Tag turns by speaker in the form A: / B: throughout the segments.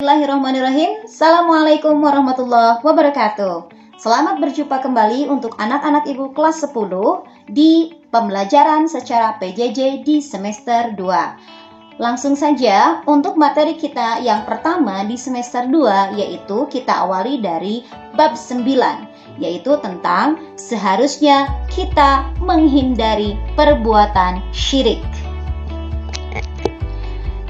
A: Bismillahirrahmanirrahim. Assalamualaikum warahmatullahi wabarakatuh. Selamat berjumpa kembali untuk anak-anak ibu kelas 10 di pembelajaran secara PJJ di semester 2. Langsung saja untuk materi kita yang pertama di semester 2, yaitu kita awali dari bab 9, yaitu tentang seharusnya kita menghindari perbuatan syirik.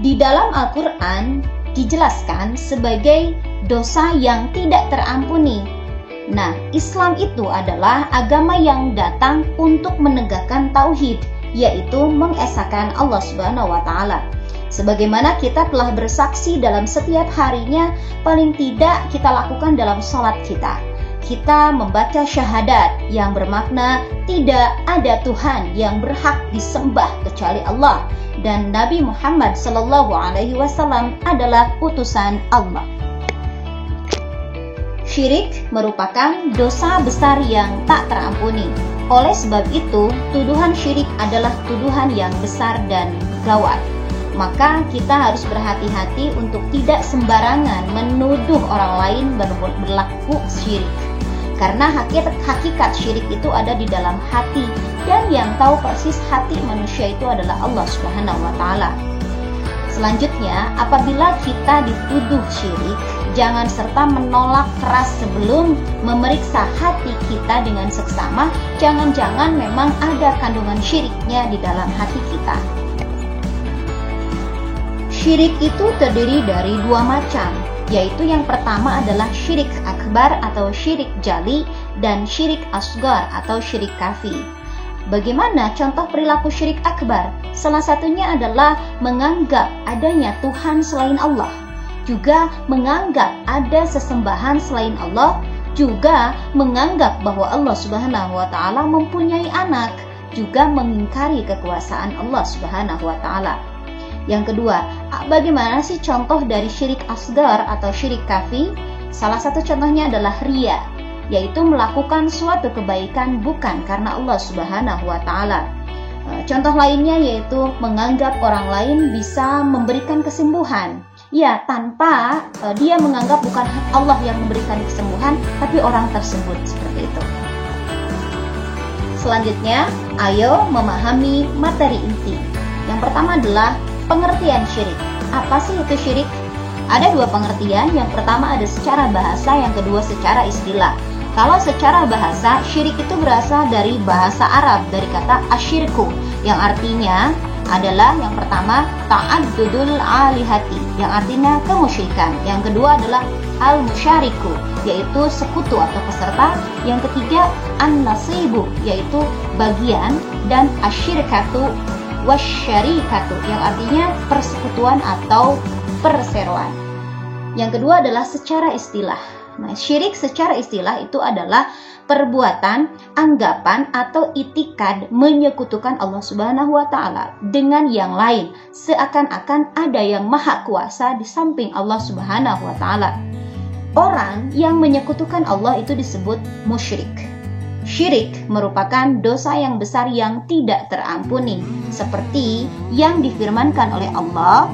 A: Di dalam Al-Quran dijelaskan sebagai dosa yang tidak terampuni. Nah, Islam itu adalah agama yang datang untuk menegakkan tauhid, yaitu mengesahkan Allah Subhanahu wa taala. Sebagaimana kita telah bersaksi dalam setiap harinya, paling tidak kita lakukan dalam sholat kita. Kita membaca syahadat yang bermakna tidak ada Tuhan yang berhak disembah kecuali Allah, dan Nabi Muhammad SAW adalah utusan Allah. Syirik merupakan dosa besar yang tak terampuni. Oleh sebab itu, tuduhan syirik adalah tuduhan yang besar dan gawat. Maka kita harus berhati-hati untuk tidak sembarangan menuduh orang lain berlaku syirik. Karena hakikat syirik itu ada di dalam hati, dan yang tahu persis hati manusia itu adalah Allah Subhanahu wa taala. Selanjutnya, apabila kita dituduh syirik, jangan serta menolak keras sebelum memeriksa hati kita dengan seksama. Jangan-jangan memang ada kandungan syiriknya di dalam hati kita. Syirik itu terdiri dari dua macam, yaitu yang pertama adalah syirik akbar atau syirik jali, dan syirik asgar atau syirik kafi. Bagaimana contoh perilaku syirik akbar? Salah satunya adalah menganggap adanya Tuhan selain Allah, juga menganggap ada sesembahan selain Allah, juga menganggap bahwa Allah Subhanahu wa taala mempunyai anak, juga mengingkari kekuasaan Allah Subhanahu wa taala. Yang kedua, bagaimana sih contoh dari syirik asgar atau syirik kafi? Salah satu contohnya adalah riya, yaitu melakukan suatu kebaikan bukan karena Allah Subhanahu wa taala. Contoh lainnya yaitu menganggap orang lain bisa memberikan kesembuhan, ya tanpa dia menganggap bukan Allah yang memberikan kesembuhan, tapi orang tersebut, seperti itu. Selanjutnya, ayo memahami materi inti. Yang pertama adalah pengertian syirik. Apa sih itu syirik? Ada dua pengertian. Yang pertama ada secara bahasa, yang kedua secara istilah. Kalau secara bahasa, syirik itu berasal dari bahasa Arab, dari kata asyirku, yang artinya adalah yang pertama ta'addudul alihati, yang artinya kemusyrikan. Yang kedua adalah al-musyariku, yaitu sekutu atau peserta. Yang ketiga an-nasibu, yaitu bagian, dan asyirkatu wasyarikatu, yang artinya persekutuan atau perseroan. Yang kedua adalah secara istilah. Nah, syirik secara istilah itu adalah perbuatan, anggapan, atau itikad menyekutukan Allah Subhanahu wa taala dengan yang lain, seakan-akan ada yang maha kuasa di samping Allah Subhanahu wa taala. Orang yang menyekutukan Allah itu disebut musyrik. Syirik merupakan dosa yang besar yang tidak terampuni, seperti yang difirmankan oleh Allah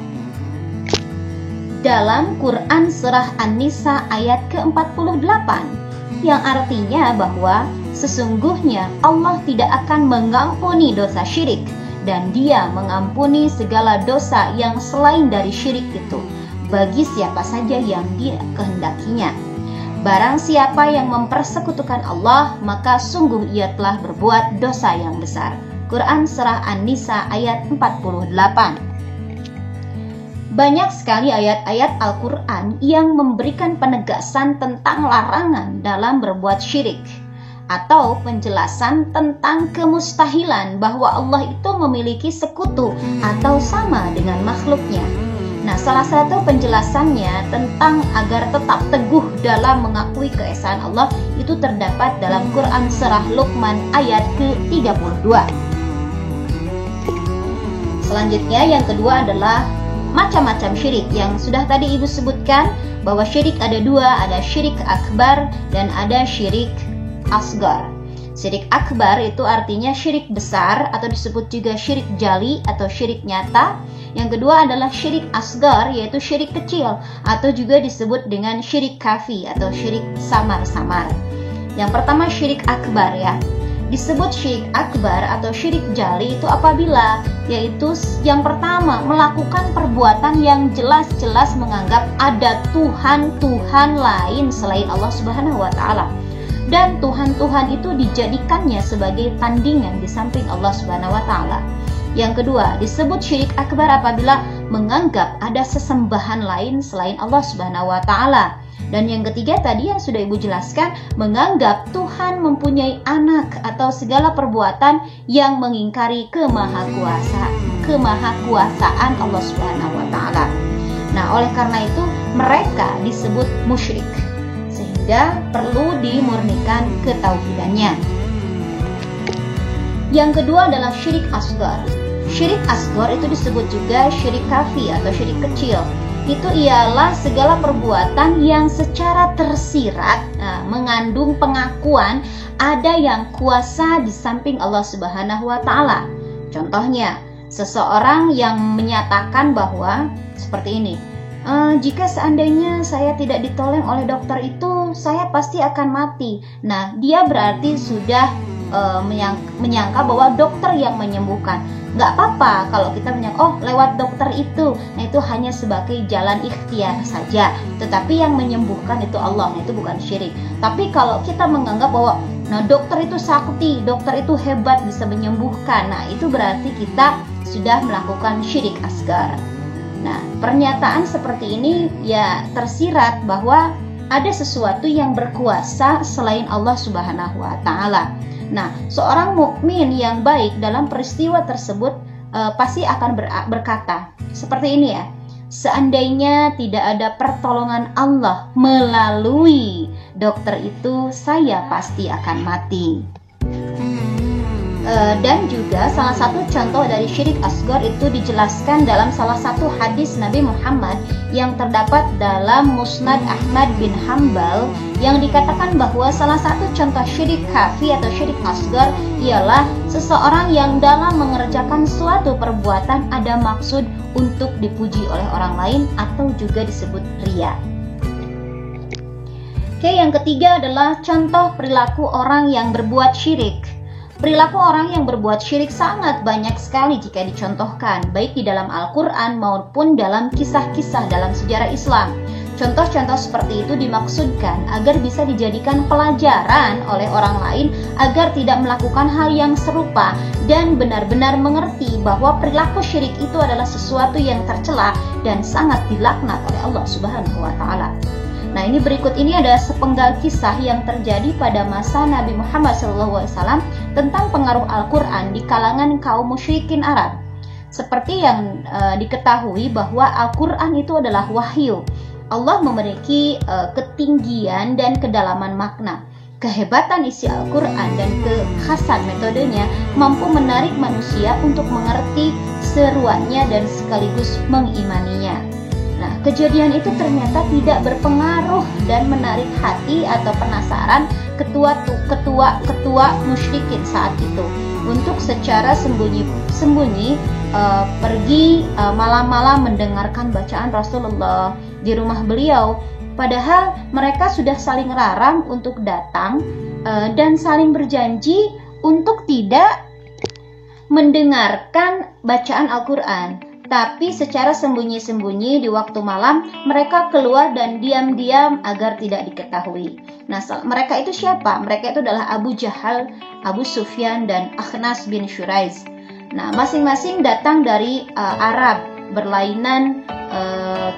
A: dalam Quran Surah An-Nisa ayat ke-48, yang artinya bahwa sesungguhnya Allah tidak akan mengampuni dosa syirik, dan Dia mengampuni segala dosa yang selain dari syirik itu bagi siapa saja yang Dia kehendakinya. Barang siapa yang mempersekutukan Allah, maka sungguh ia telah berbuat dosa yang besar. Quran Surah An-Nisa ayat 48. Banyak sekali ayat-ayat Al-Quran yang memberikan penegasan tentang larangan dalam berbuat syirik, atau penjelasan tentang kemustahilan bahwa Allah itu memiliki sekutu atau sama dengan makhluknya. Nah, salah satu penjelasannya tentang agar tetap teguh dalam mengakui keesaan Allah itu terdapat dalam Quran Surah Luqman ayat ke-32. Selanjutnya yang kedua adalah macam-macam syirik yang sudah tadi Ibu sebutkan, bahwa syirik ada dua, ada syirik akbar dan ada syirik asgar. Syirik akbar itu artinya syirik besar atau disebut juga syirik jali atau syirik nyata. Yang kedua adalah syirik asgar, yaitu syirik kecil atau juga disebut dengan syirik kafi atau syirik samar-samar. Yang pertama syirik akbar ya. Disebut syirik akbar atau syirik jali itu apabila, yaitu yang pertama melakukan perbuatan yang jelas-jelas menganggap ada Tuhan lain selain Allah Subhanahu wa taala. Dan Tuhan itu dijadikannya sebagai tandingan di samping Allah Subhanahu wa taala. Yang kedua, disebut syirik akbar apabila menganggap ada sesembahan lain selain Allah Subhanahu wa taala. Dan yang ketiga tadi yang sudah Ibu jelaskan, menganggap Tuhan mempunyai anak atau segala perbuatan yang mengingkari kemahakuasaan Allah Subhanahu wa taala. Nah, oleh karena itu mereka disebut musyrik. Sehingga perlu dimurnikan ketauhidannya. Yang kedua adalah syirik asgar. Syirik asgar itu disebut juga syirik kafi atau syirik kecil. Itu ialah segala perbuatan yang secara tersirat mengandung pengakuan ada yang kuasa di samping Allah Subhanahu wa taala. Contohnya, seseorang yang menyatakan bahwa seperti ini, jika seandainya saya tidak ditolong oleh dokter itu, saya pasti akan mati. Nah, dia berarti sudah menyangka bahwa dokter yang menyembuhkan. Nggak apa-apa kalau kita menyangka, lewat dokter itu, nah itu hanya sebagai jalan ikhtiar saja. Tetapi yang menyembuhkan itu Allah, nah itu bukan syirik. Tapi kalau kita menganggap bahwa dokter itu sakti, dokter itu hebat bisa menyembuhkan, nah itu berarti kita sudah melakukan syirik asgar. Nah, pernyataan seperti ini ya tersirat bahwa ada sesuatu yang berkuasa selain Allah Subhanahu wa taala. Nah, seorang mukmin yang baik dalam peristiwa tersebut pasti akan berkata seperti ini ya. Seandainya tidak ada pertolongan Allah melalui dokter itu, saya pasti akan mati. Dan juga salah satu contoh dari syirik asgar itu dijelaskan dalam salah satu hadis Nabi Muhammad yang terdapat dalam Musnad Ahmad bin Hanbal, yang dikatakan bahwa salah satu contoh syirik kafi atau syirik asgar ialah seseorang yang dalam mengerjakan suatu perbuatan ada maksud untuk dipuji oleh orang lain atau juga disebut riya. Oke, yang ketiga adalah contoh perilaku orang yang berbuat syirik. Perilaku orang yang berbuat syirik sangat banyak sekali jika dicontohkan, baik di dalam Al-Quran maupun dalam kisah-kisah dalam sejarah Islam. Contoh-contoh seperti itu dimaksudkan agar bisa dijadikan pelajaran oleh orang lain agar tidak melakukan hal yang serupa dan benar-benar mengerti bahwa perilaku syirik itu adalah sesuatu yang tercela dan sangat dilaknat oleh Allah Subhanahu wa taala. Nah, ini berikut ini ada sepenggal kisah yang terjadi pada masa Nabi Muhammad SAW tentang pengaruh Al-Quran di kalangan kaum musyrikin Arab. Seperti yang diketahui bahwa Al-Quran itu adalah wahyu. Allah memiliki ketinggian dan kedalaman makna. Kehebatan isi Al-Quran dan kekhasan metodenya mampu menarik manusia untuk mengerti seruannya dan sekaligus mengimaninya. Nah, kejadian itu ternyata tidak berpengaruh dan menarik hati atau penasaran ketua musyrikin saat itu untuk secara sembunyi pergi malam-malam mendengarkan bacaan Rasulullah di rumah beliau. Padahal mereka sudah saling larang untuk datang dan saling berjanji untuk tidak mendengarkan bacaan Al-Quran. Tapi secara sembunyi-sembunyi di waktu malam mereka keluar dan diam-diam agar tidak diketahui. Nah, mereka itu siapa? Mereka itu adalah Abu Jahal, Abu Sufyan, dan Akhnas bin Syuraiz. Nah, masing-masing datang dari Arab, berlainan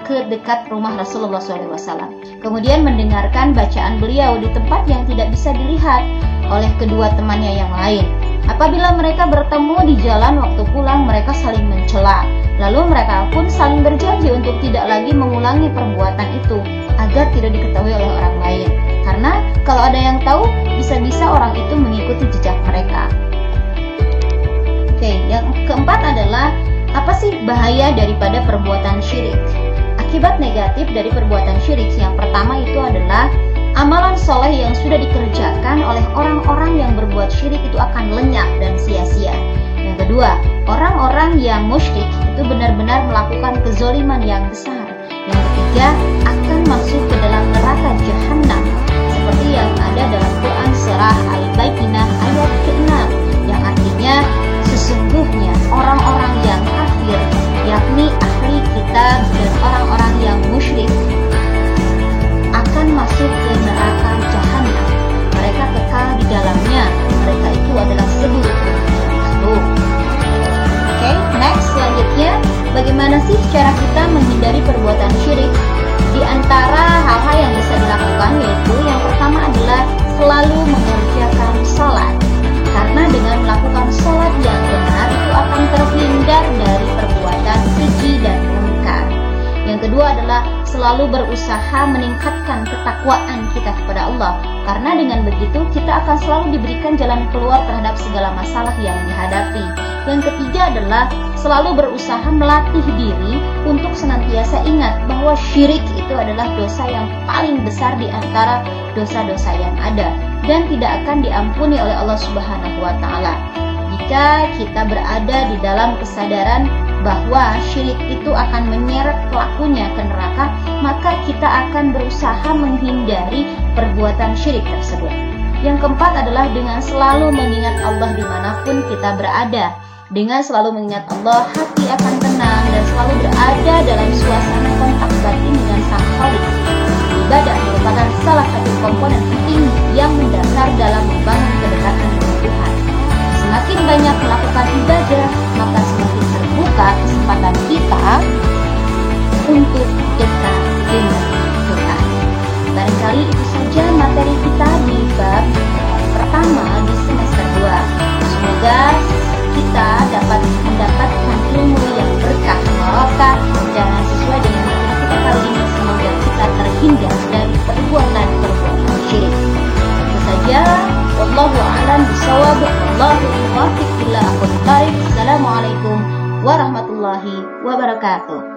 A: ke dekat rumah Rasulullah SAW. Kemudian mendengarkan bacaan beliau di tempat yang tidak bisa dilihat oleh kedua temannya yang lain. Apabila mereka bertemu di jalan waktu pulang, mereka saling mencela. Lalu mereka pun saling berjanji untuk tidak lagi mengulangi perbuatan itu agar tidak diketahui oleh orang lain. Karena kalau ada yang tahu, bisa-bisa orang itu mengikuti jejak mereka. Oke, yang keempat adalah apa sih bahaya daripada perbuatan syirik? Akibat negatif dari perbuatan syirik yang pertama itu adalah amalan soleh yang sudah dikerjakan oleh orang-orang yang berbuat syirik itu akan lenyap dan sia-sia. Yang kedua, orang-orang yang musyrik itu benar-benar melakukan kezoliman yang besar. Yang ketiga, akan masuk ke dalam neraka Jahannam, seperti yang ada dalam Quran surah Al-Baqarah ayat ke-6, yang artinya sesungguhnya orang-orang yang kafir, yakni ahli kitab dan orang-orang yang musyrik, akan masuk ke neraka Jahannam. Mereka kekal di dalamnya. Mereka itu adalah seburuk-buruknya makhluk. Oke, next, selanjutnya, bagaimana sih cara kita menghindari perbuatan syirik? Di antara hal-hal yang bisa dilakukan yaitu yang pertama adalah selalu mengerjakan sholat. Karena dengan melakukan sholat yang benar itu akan terhindar dari perbuatan keji dan munkar. Yang kedua adalah selalu berusaha meningkatkan ketakwaan kita kepada Allah. Karena dengan begitu kita akan selalu diberikan jalan keluar terhadap segala masalah yang dihadapi. Yang ketiga adalah selalu berusaha melatih diri untuk senantiasa ingat bahwa syirik itu adalah dosa yang paling besar di antara dosa-dosa yang ada dan tidak akan diampuni oleh Allah Subhanahu wa taala. Jika kita berada di dalam kesadaran bahwa syirik itu akan menyeret pelakunya ke neraka, maka kita akan berusaha menghindari perbuatan syirik tersebut. Yang keempat adalah dengan selalu mengingat Allah dimanapun kita berada. Dengan selalu mengingat Allah, hati akan tenang dan selalu berada dalam suasana kontak batin dengan Sang Khalik. Ibadah merupakan salah satu komponen penting yang mendasar dalam membangun kedekatan dengan Tuhan. Semakin banyak melakukan ibadah, maka semakin terbuka kesempatan kita untuk dekat dengan Tuhan. Barangkali itu saja materi kita di bab pertama di semester 2. Semoga kita dapat mendapatkan ilmu yang berkah, barokah, dan sesuai dengan materi kita kali ini. Semoga kita terhindar dari perbuatan-perbuatan syirik. Itu saja. Wallahu a'lam bishawab. Wallahu muwaffiq ila aqwamit thariq. Assalamualaikum warahmatullahi wabarakatuh.